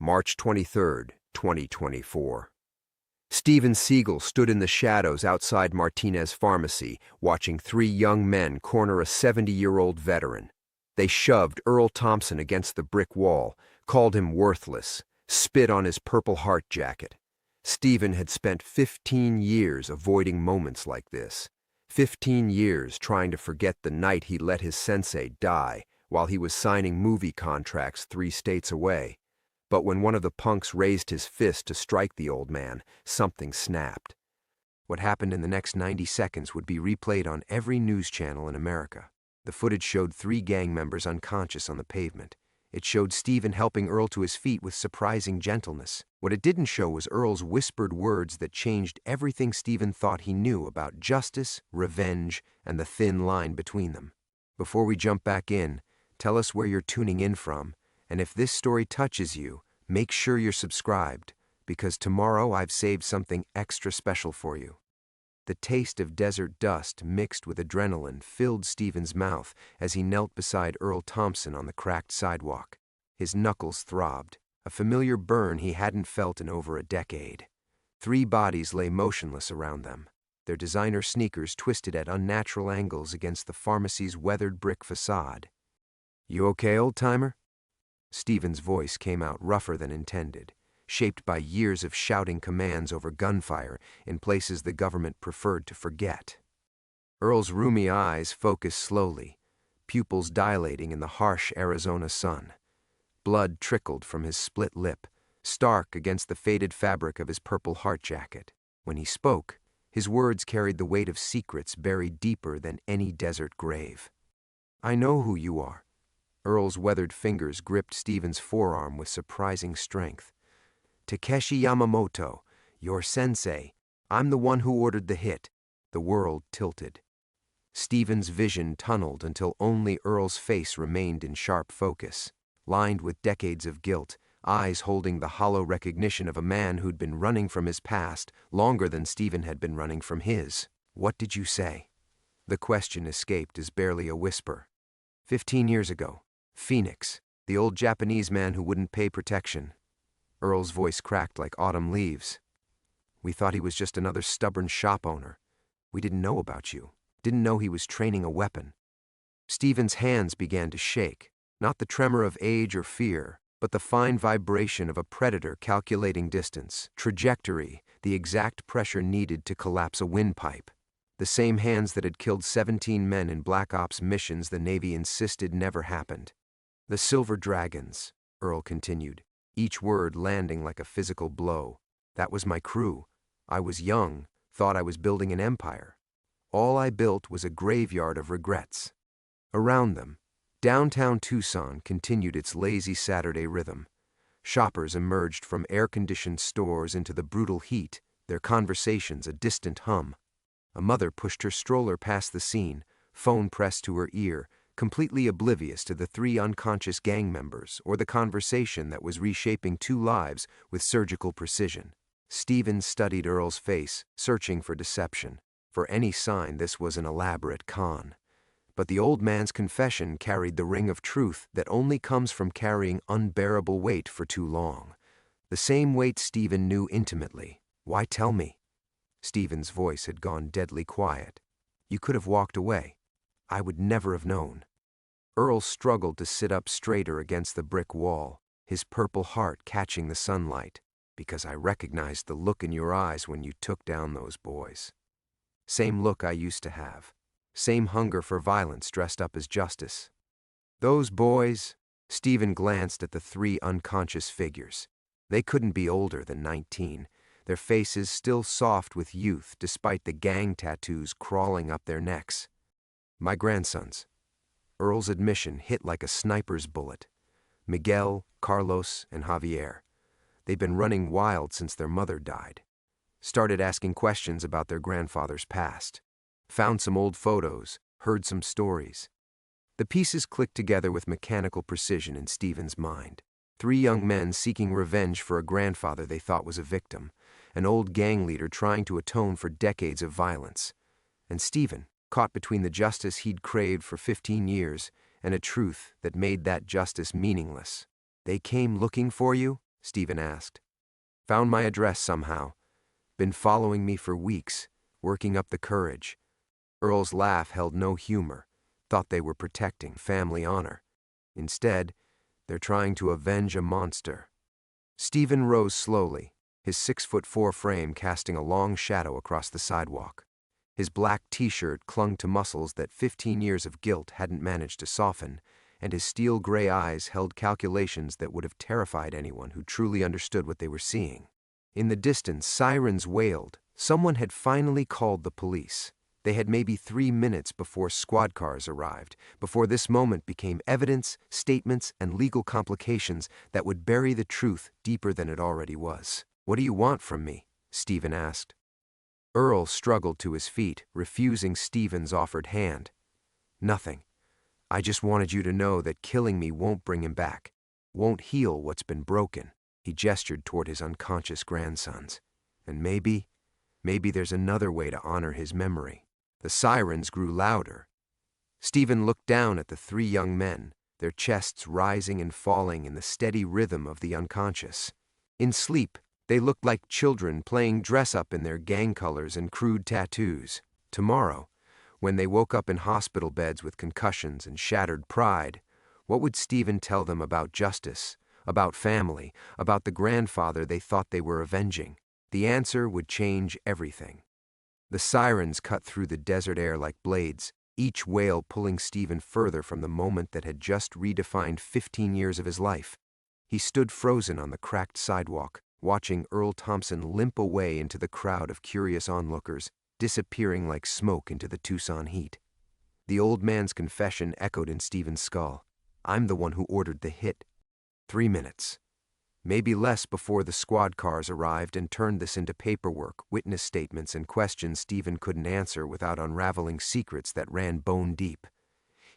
March 23, 2024. Steven Seagal stood in the shadows outside Martinez Pharmacy, watching three young men corner a 70-year-old veteran. They shoved Earl Thompson against the brick wall, called him worthless, spit on his Purple Heart jacket. Steven had spent 15 years avoiding moments like this. 15 years trying to forget the night he let his sensei die while he was signing movie contracts 3 states away. But when one of the punks raised his fist to strike the old man, something snapped. What happened in the next 90 seconds would be replayed on every news channel in America. The footage showed 3 gang members unconscious on the pavement. It showed Steven helping Earl to his feet with surprising gentleness. What it didn't show was Earl's whispered words that changed everything Steven thought he knew about justice, revenge, and the thin line between them. Before we jump back in, tell us where you're tuning in from, and if this story touches you, make sure you're subscribed, because tomorrow I've saved something extra special for you. The taste of desert dust mixed with adrenaline filled Steven's mouth as he knelt beside Earl Thompson on the cracked sidewalk. His knuckles throbbed, a familiar burn he hadn't felt in over a decade. 3 bodies lay motionless around them, their designer sneakers twisted at unnatural angles against the pharmacy's weathered brick facade. "You okay, old-timer?" Steven's voice came out rougher than intended, shaped by years of shouting commands over gunfire in places the government preferred to forget. Earl's rheumy eyes focused slowly, pupils dilating in the harsh Arizona sun. Blood trickled from his split lip, stark against the faded fabric of his Purple Heart jacket. When he spoke, his words carried the weight of secrets buried deeper than any desert grave. "I know who you are." Earl's weathered fingers gripped Steven's forearm with surprising strength. "Takeshi Yamamoto, your sensei. I'm the one who ordered the hit." The world tilted. Steven's vision tunneled until only Earl's face remained in sharp focus, lined with decades of guilt, eyes holding the hollow recognition of a man who'd been running from his past longer than Steven had been running from his. "What did you say?" The question escaped as barely a whisper. 15 years ago. Phoenix, the old Japanese man who wouldn't pay protection." Earl's voice cracked like autumn leaves. "We thought he was just another stubborn shop owner. We didn't know about you. Didn't know he was training a weapon." Steven's hands began to shake, not the tremor of age or fear, but the fine vibration of a predator calculating distance, trajectory, the exact pressure needed to collapse a windpipe. The same hands that had killed 17 men in Black Ops missions the Navy insisted never happened. "The Silver Dragons," Earl continued, each word landing like a physical blow. "That was my crew. I was young, thought I was building an empire. All I built was a graveyard of regrets." Around them, downtown Tucson continued its lazy Saturday rhythm. Shoppers emerged from air-conditioned stores into the brutal heat, their conversations a distant hum. A mother pushed her stroller past the scene, phone pressed to her ear, completely oblivious to the 3 unconscious gang members or the conversation that was reshaping 2 lives with surgical precision. Steven studied Earl's face, searching for deception, for any sign this was an elaborate con. But the old man's confession carried the ring of truth that only comes from carrying unbearable weight for too long. The same weight Steven knew intimately. "Why tell me?" Steven's voice had gone deadly quiet. "You could have walked away. I would never have known." Earl struggled to sit up straighter against the brick wall, his Purple Heart catching the sunlight. "Because I recognized the look in your eyes when you took down those boys. Same look I used to have. Same hunger for violence dressed up as justice." "Those boys," Steven glanced at the 3 unconscious figures. They couldn't be older than 19. Their faces still soft with youth despite the gang tattoos crawling up their necks. "My grandsons." Earl's admission hit like a sniper's bullet. Miguel, Carlos, and Javier. They'd been running wild since their mother died. Started asking questions about their grandfather's past. Found some old photos, heard some stories. The pieces clicked together with mechanical precision in Steven's mind. 3 young men seeking revenge for a grandfather they thought was a victim, an old gang leader trying to atone for decades of violence, and Steven, caught between the justice he'd craved for 15 years and a truth that made that justice meaningless. "They came looking for you?" Stephen asked. Found my address somehow. Been following me for weeks, working up the courage. Earl's laugh held no humor. Thought they were protecting family honor. Instead, they're trying to avenge a monster. Stephen rose slowly, his 6'4" frame casting a long shadow across the sidewalk. His black t-shirt clung to muscles that 15 years of guilt hadn't managed to soften, and his steel-gray eyes held calculations that would have terrified anyone who truly understood what they were seeing. In the distance, sirens wailed. Someone had finally called the police. They had maybe 3 minutes before squad cars arrived, before this moment became evidence, statements, and legal complications that would bury the truth deeper than it already was. What do you want from me? Stephen asked. Earl struggled to his feet, refusing Stephen's offered hand. Nothing. I just wanted you to know that killing me won't bring him back, won't heal what's been broken. He gestured toward his unconscious grandsons. And maybe there's another way to honor his memory. The sirens grew louder. Stephen looked down at the 3 young men, their chests rising and falling in the steady rhythm of the unconscious. In sleep, they looked like children playing dress-up in their gang colors and crude tattoos. Tomorrow, when they woke up in hospital beds with concussions and shattered pride, what would Stephen tell them about justice, about family, about the grandfather they thought they were avenging? The answer would change everything. The sirens cut through the desert air like blades, each wail pulling Stephen further from the moment that had just redefined 15 years of his life. He stood frozen on the cracked sidewalk, watching Earl Thompson limp away into the crowd of curious onlookers, disappearing like smoke into the Tucson heat. The old man's confession echoed in Stephen's skull. I'm the one who ordered the hit. 3 minutes. Maybe less before the squad cars arrived and turned this into paperwork, witness statements, and questions Stephen couldn't answer without unraveling secrets that ran bone deep.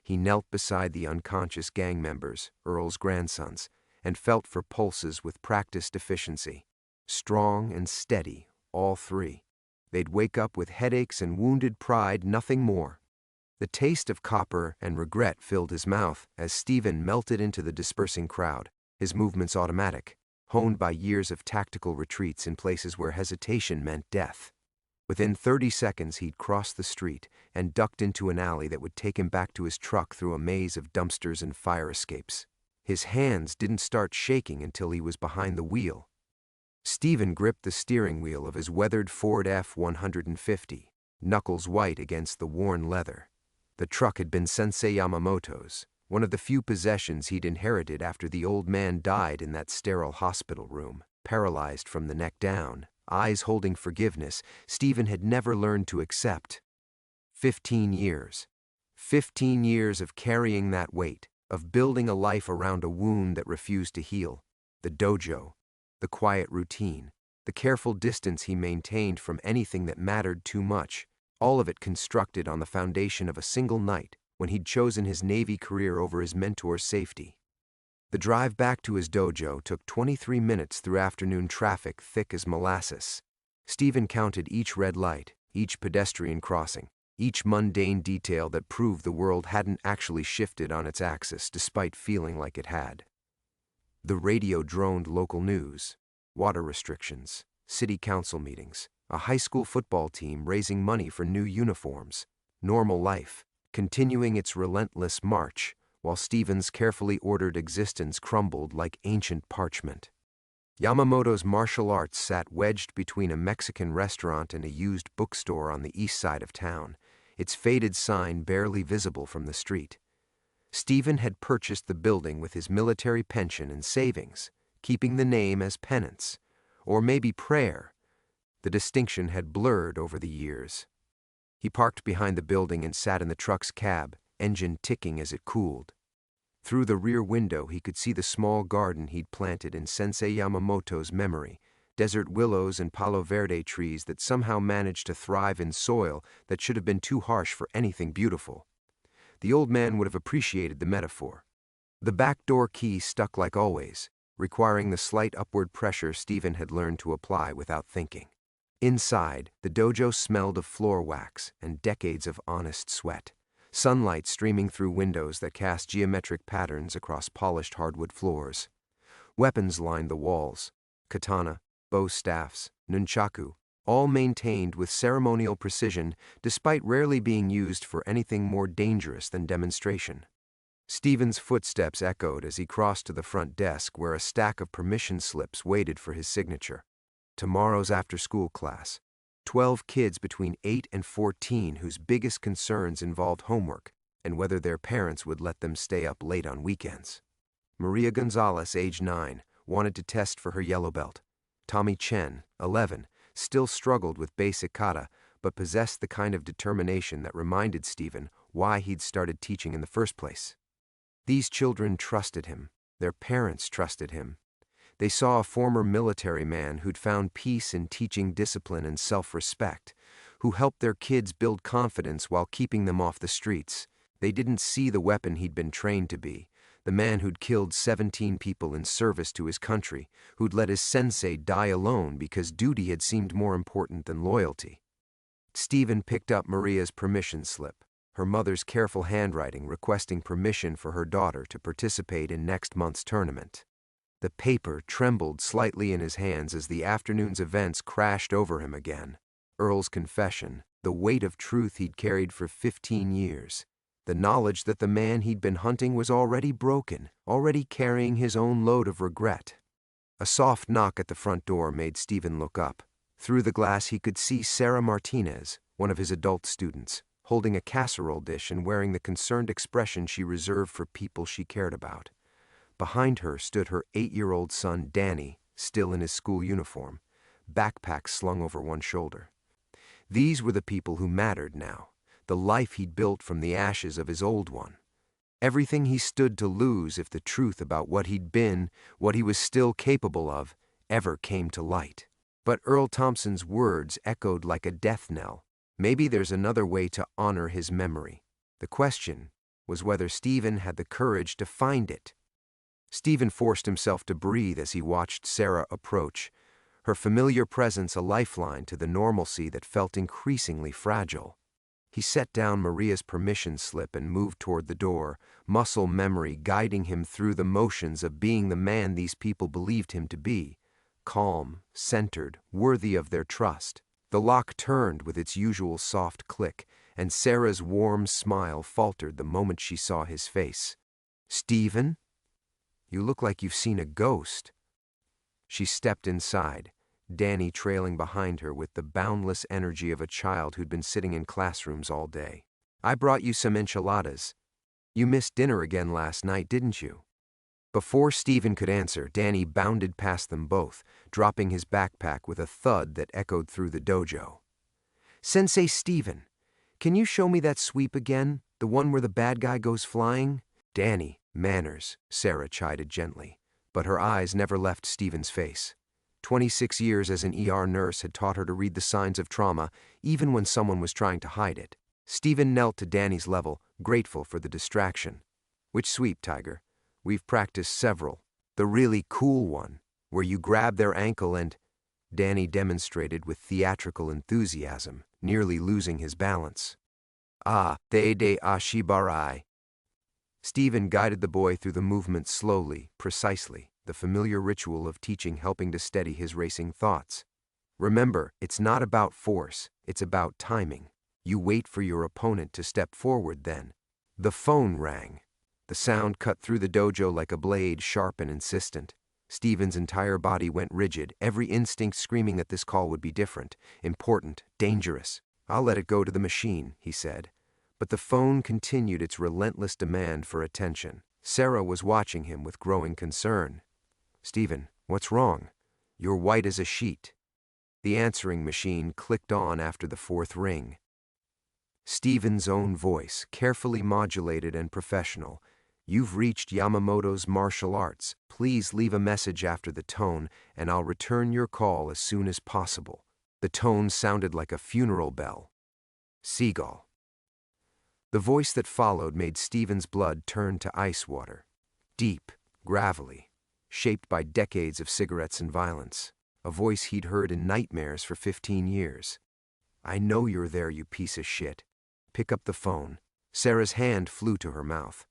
He knelt beside the unconscious gang members, Earl's grandsons, and felt for pulses with practiced efficiency. Strong and steady, all 3. They'd wake up with headaches and wounded pride, nothing more. The taste of copper and regret filled his mouth as Stephen melted into the dispersing crowd, his movements automatic, honed by years of tactical retreats in places where hesitation meant death. Within 30 seconds, he'd crossed the street and ducked into an alley that would take him back to his truck through a maze of dumpsters and fire escapes. His hands didn't start shaking until he was behind the wheel. Stephen gripped the steering wheel of his weathered Ford F-150, knuckles white against the worn leather. The truck had been Sensei Yamamoto's, one of the few possessions he'd inherited after the old man died in that sterile hospital room. Paralyzed from the neck down, eyes holding forgiveness, Stephen had never learned to accept. 15 years. 15 years of carrying that weight, of building a life around a wound that refused to heal. The dojo, the quiet routine, the careful distance he maintained from anything that mattered too much, all of it constructed on the foundation of a single night when he'd chosen his Navy career over his mentor's safety. The drive back to his dojo took 23 minutes through afternoon traffic thick as molasses. Stephen counted each red light, each pedestrian crossing, each mundane detail that proved the world hadn't actually shifted on its axis despite feeling like it had. The radio droned local news, water restrictions, city council meetings, a high school football team raising money for new uniforms, normal life, continuing its relentless march, while Stephen's carefully ordered existence crumbled like ancient parchment. Yamamoto's martial arts sat wedged between a Mexican restaurant and a used bookstore on the east side of town, its faded sign barely visible from the street. Stephen had purchased the building with his military pension and savings, keeping the name as penance, or maybe prayer. The distinction had blurred over the years. He parked behind the building and sat in the truck's cab, engine ticking as it cooled. Through the rear window, he could see the small garden he'd planted in Sensei Yamamoto's memory, desert willows and palo verde trees that somehow managed to thrive in soil that should have been too harsh for anything beautiful. The old man would have appreciated the metaphor. The back door key stuck like always, requiring the slight upward pressure Stephen had learned to apply without thinking. Inside, the dojo smelled of floor wax and decades of honest sweat, sunlight streaming through windows that cast geometric patterns across polished hardwood floors. Weapons lined the walls: katana, bow staffs, nunchaku, all maintained with ceremonial precision despite rarely being used for anything more dangerous than demonstration. Stephen's footsteps echoed as he crossed to the front desk where a stack of permission slips waited for his signature. Tomorrow's after-school class. 12 kids between 8 and 14 whose biggest concerns involved homework and whether their parents would let them stay up late on weekends. Maria Gonzalez, age 9, wanted to test for her yellow belt. Tommy Chen, 11, still struggled with basic kata, but possessed the kind of determination that reminded Stephen why he'd started teaching in the first place. These children trusted him. Their parents trusted him. They saw a former military man who'd found peace in teaching discipline and self-respect, who helped their kids build confidence while keeping them off the streets. They didn't see the weapon he'd been trained to be, the man who'd killed 17 people in service to his country, who'd let his sensei die alone because duty had seemed more important than loyalty. Stephen picked up Maria's permission slip, her mother's careful handwriting requesting permission for her daughter to participate in next month's tournament. The paper trembled slightly in his hands as the afternoon's events crashed over him again. Earl's confession, the weight of truth he'd carried for 15 years. The knowledge that the man he'd been hunting was already broken, already carrying his own load of regret. A soft knock at the front door made Stephen look up. Through the glass he could see Sarah Martinez, one of his adult students, holding a casserole dish and wearing the concerned expression she reserved for people she cared about. Behind her stood her 8-year-old son Danny, still in his school uniform, backpack slung over one shoulder. These were the people who mattered now, the life he'd built from the ashes of his old one. Everything he stood to lose if the truth about what he'd been, what he was still capable of, ever came to light. But Earl Thompson's words echoed like a death knell. Maybe there's another way to honor his memory. The question was whether Stephen had the courage to find it. Stephen forced himself to breathe as he watched Sarah approach, her familiar presence a lifeline to the normalcy that felt increasingly fragile. He set down Maria's permission slip and moved toward the door, muscle memory guiding him through the motions of being the man these people believed him to be, calm, centered, worthy of their trust. The lock turned with its usual soft click, and Sarah's warm smile faltered the moment she saw his face. "Stephen? You look like you've seen a ghost." She stepped inside, Danny trailing behind her with the boundless energy of a child who'd been sitting in classrooms all day. "I brought you some enchiladas. You missed dinner again last night, didn't you?" Before Stephen could answer, Danny bounded past them both, dropping his backpack with a thud that echoed through the dojo. "Sensei Stephen, can you show me that sweep again, the one where the bad guy goes flying?" "Danny, manners," Sarah chided gently, but her eyes never left Stephen's face. 26 years as an ER nurse had taught her to read the signs of trauma, even when someone was trying to hide it. Stephen knelt to Danny's level, grateful for the distraction. "Which sweep, Tiger? We've practiced several. The really cool one, where you grab their ankle and—" Danny demonstrated with theatrical enthusiasm, nearly losing his balance. "Ah, te de ashibarai." Stephen guided the boy through the movement slowly, precisely, the familiar ritual of teaching helping to steady his racing thoughts. "Remember, it's not about force, it's about timing. You wait for your opponent to step forward then." The phone rang. The sound cut through the dojo like a blade, sharp and insistent. Stephen's entire body went rigid, every instinct screaming that this call would be different, important, dangerous. "I'll let it go to the machine," he said. But the phone continued its relentless demand for attention. Sarah was watching him with growing concern. "Stephen, what's wrong? You're white as a sheet." The answering machine clicked on after the 4th ring. Stephen's own voice, carefully modulated and professional. "You've reached Yamamoto's martial arts. Please leave a message after the tone, and I'll return your call as soon as possible." The tone sounded like a funeral bell. "Seagal." The voice that followed made Stephen's blood turn to ice water. Deep, gravelly, shaped by decades of cigarettes and violence. A voice he'd heard in nightmares for 15 years. "I know you're there, you piece of shit. Pick up the phone." Sarah's hand flew to her mouth.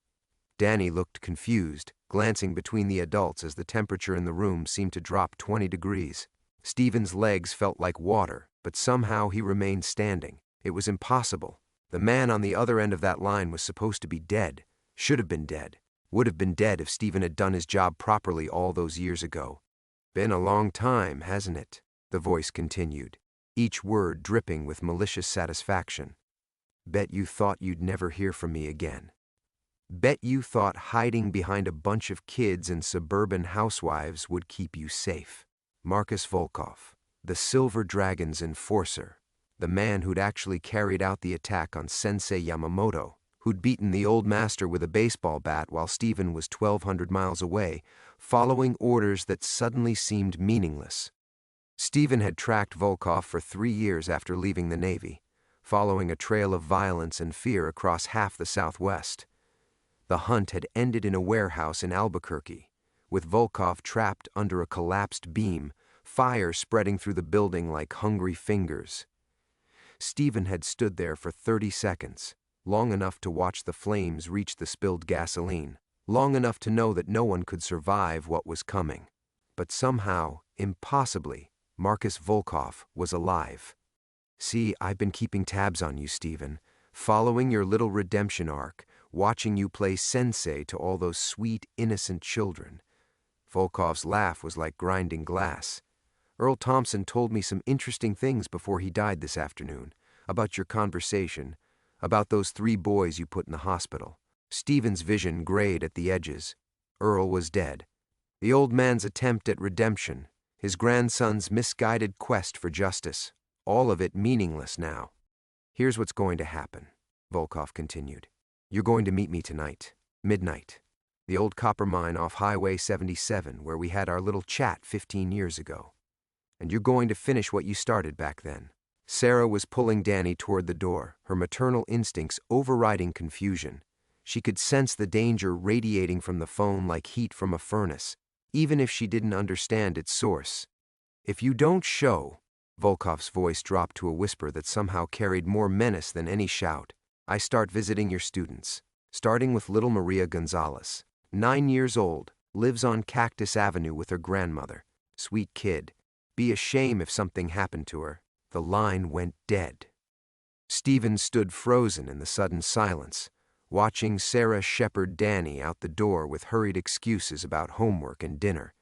Danny looked confused, glancing between the adults as the temperature in the room seemed to drop 20 degrees. Stephen's legs felt like water, but somehow he remained standing. It was impossible. The man on the other end of that line was supposed to be dead, should have been dead, would have been dead if Stephen had done his job properly all those years ago. "Been a long time, hasn't it?" the voice continued, each word dripping with malicious satisfaction. "Bet you thought you'd never hear from me again. Bet you thought hiding behind a bunch of kids and suburban housewives would keep you safe." Marcus Volkov, the Silver Dragon's enforcer, the man who'd actually carried out the attack on Sensei Yamamoto, who'd beaten the old master with a baseball bat while Stephen was 1,200 miles away, following orders that suddenly seemed meaningless. Stephen had tracked Volkov for 3 years after leaving the Navy, following a trail of violence and fear across half the Southwest. The hunt had ended in a warehouse in Albuquerque, with Volkov trapped under a collapsed beam, fire spreading through the building like hungry fingers. Stephen had stood there for 30 seconds, long enough to watch the flames reach the spilled gasoline, long enough to know that no one could survive what was coming. But somehow, impossibly, Marcus Volkov was alive. "See, I've been keeping tabs on you, Stephen, following your little redemption arc, watching you play sensei to all those sweet, innocent children." Volkov's laugh was like grinding glass. "Earl Thompson told me some interesting things before he died this afternoon, about your conversation, about those 3 boys you put in the hospital." Stephen's vision grayed at the edges. Earl was dead. The old man's attempt at redemption, his grandson's misguided quest for justice, all of it meaningless now. "Here's what's going to happen," Volkov continued. "You're going to meet me tonight, midnight, the old copper mine off Highway 77 where we had our little chat 15 years ago. And you're going to finish what you started back then." Sarah was pulling Danny toward the door, her maternal instincts overriding confusion. She could sense the danger radiating from the phone like heat from a furnace, even if she didn't understand its source. "If you don't show," Volkov's voice dropped to a whisper that somehow carried more menace than any shout, "I start visiting your students, starting with little Maria Gonzalez, 9 years old, lives on Cactus Avenue with her grandmother. Sweet kid. Be a shame if something happened to her." The line went dead. Stephen stood frozen in the sudden silence, watching Sarah shepherd Danny out the door with hurried excuses about homework and dinner.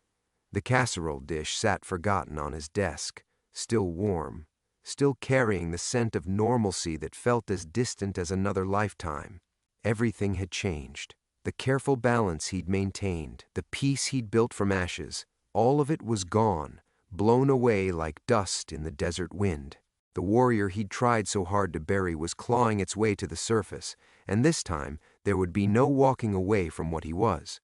The casserole dish sat forgotten on his desk, still warm, still carrying the scent of normalcy that felt as distant as another lifetime. Everything had changed. The careful balance he'd maintained, the peace he'd built from ashes, all of it was gone, blown away like dust in the desert wind. The warrior he'd tried so hard to bury was clawing its way to the surface, and this time there would be no walking away from what he was.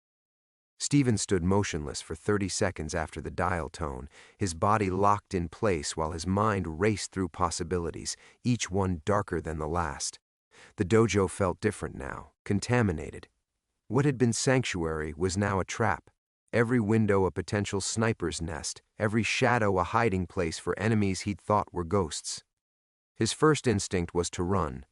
Stephen stood motionless for 30 seconds after the dial tone, his body locked in place while his mind raced through possibilities, each one darker than the last. The dojo felt different now, contaminated. What had been sanctuary was now a trap. Every window a potential sniper's nest, every shadow a hiding place for enemies he'd thought were ghosts. His first instinct was to run.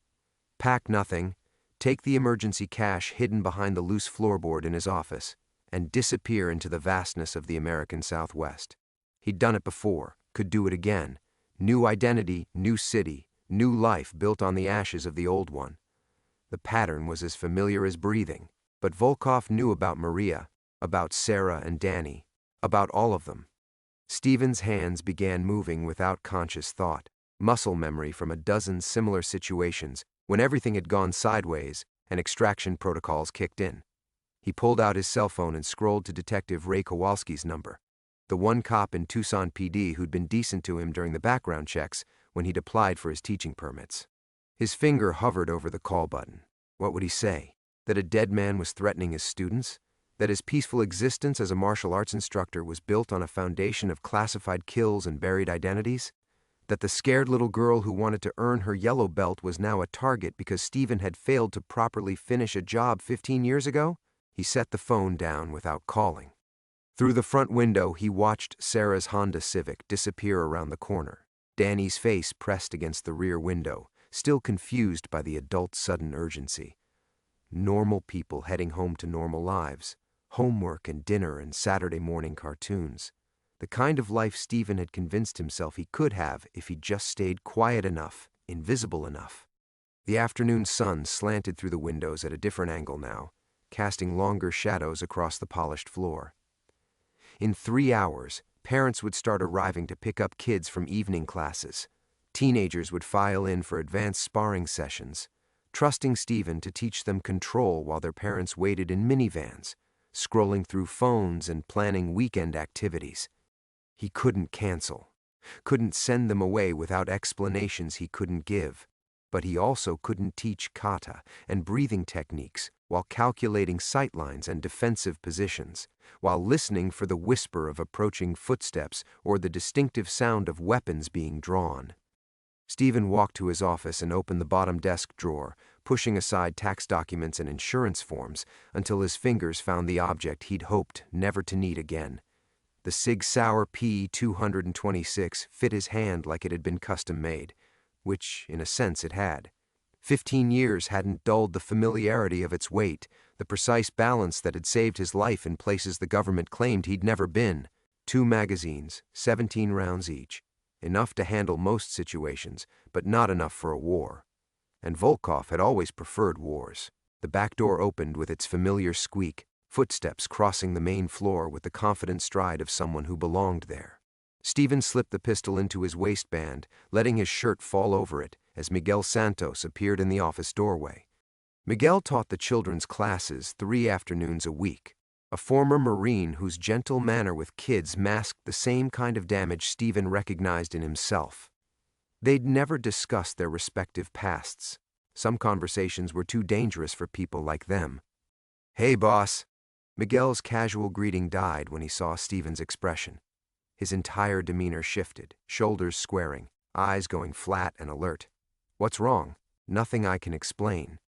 Pack nothing, take the emergency cash hidden behind the loose floorboard in his office, and disappear into the vastness of the American Southwest. He'd done it before, could do it again. New identity, new city, new life built on the ashes of the old one. The pattern was as familiar as breathing, but Volkov knew about Maria, about Sarah and Danny, about all of them. Stephen's hands began moving without conscious thought, muscle memory from a dozen similar situations when everything had gone sideways and extraction protocols kicked in. He pulled out his cell phone and scrolled to Detective Ray Kowalski's number, the one cop in Tucson PD who'd been decent to him during the background checks when he'd applied for his teaching permits. His finger hovered over the call button. What would he say? That a dead man was threatening his students? That his peaceful existence as a martial arts instructor was built on a foundation of classified kills and buried identities? That the scared little girl who wanted to earn her yellow belt was now a target because Stephen had failed to properly finish a job 15 years ago? He set the phone down without calling. Through the front window, he watched Sarah's Honda Civic disappear around the corner. Danny's face pressed against the rear window, still confused by the adult's sudden urgency. Normal people heading home to normal lives. Homework and dinner and Saturday morning cartoons. The kind of life Stephen had convinced himself he could have if he just stayed quiet enough, invisible enough. The afternoon sun slanted through the windows at a different angle now, casting longer shadows across the polished floor. In 3 hours, parents would start arriving to pick up kids from evening classes. Teenagers would file in for advanced sparring sessions, trusting Stephen to teach them control while their parents waited in minivans, scrolling through phones and planning weekend activities. He couldn't cancel, couldn't send them away without explanations he couldn't give, but he also couldn't teach kata and breathing techniques while calculating sightlines and defensive positions, while listening for the whisper of approaching footsteps or the distinctive sound of weapons being drawn. Stephen walked to his office and opened the bottom desk drawer, pushing aside tax documents and insurance forms until his fingers found the object he'd hoped never to need again. The Sig Sauer P-226 fit his hand like it had been custom-made, which, in a sense, it had. 15 years hadn't dulled the familiarity of its weight, the precise balance that had saved his life in places the government claimed he'd never been. 2 magazines, 17 rounds each. Enough to handle most situations, but not enough for a war. And Volkov had always preferred wars. The back door opened with its familiar squeak, footsteps crossing the main floor with the confident stride of someone who belonged there. Stephen slipped the pistol into his waistband, letting his shirt fall over it as Miguel Santos appeared in the office doorway. Miguel taught the children's classes 3 afternoons a week. A former Marine whose gentle manner with kids masked the same kind of damage Stephen recognized in himself. They'd never discussed their respective pasts. Some conversations were too dangerous for people like them. "Hey, boss." Miguel's casual greeting died when he saw Stephen's expression. His entire demeanor shifted, shoulders squaring, eyes going flat and alert. "What's wrong?" "Nothing I can explain."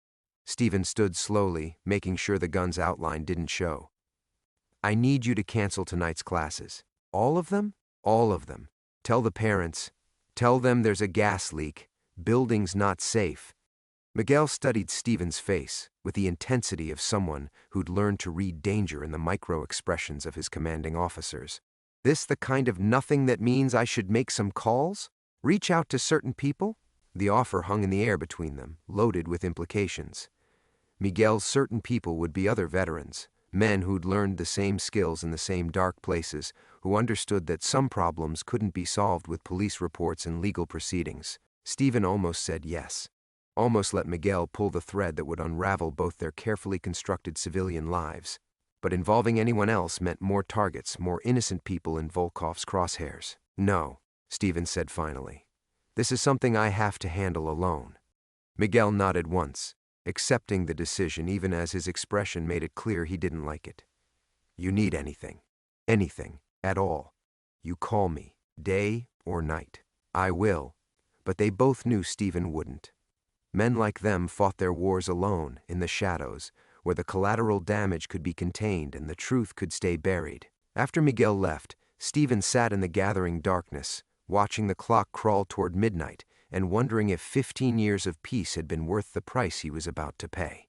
Stephen stood slowly, making sure the gun's outline didn't show. "I need you to cancel tonight's classes." "All of them?" "All of them. Tell the parents. Tell them there's a gas leak. Building's not safe." Miguel studied Stephen's face with the intensity of someone who'd learned to read danger in the micro-expressions of his commanding officers. "This the kind of nothing that means I should make some calls? Reach out to certain people?" The offer hung in the air between them, loaded with implications. Miguel's certain people would be other veterans, men who'd learned the same skills in the same dark places, who understood that some problems couldn't be solved with police reports and legal proceedings. Stephen almost said yes. Almost let Miguel pull the thread that would unravel both their carefully constructed civilian lives. But involving anyone else meant more targets, more innocent people in Volkov's crosshairs. "No," Stephen said finally. "This is something I have to handle alone." Miguel nodded once, accepting the decision even as his expression made it clear he didn't like it. "You need anything. Anything. At all. You call me, day or night. I will." But they both knew Stephen wouldn't. Men like them fought their wars alone, in the shadows, where the collateral damage could be contained and the truth could stay buried. After Miguel left, Stephen sat in the gathering darkness, watching the clock crawl toward midnight and wondering if 15 years of peace had been worth the price he was about to pay.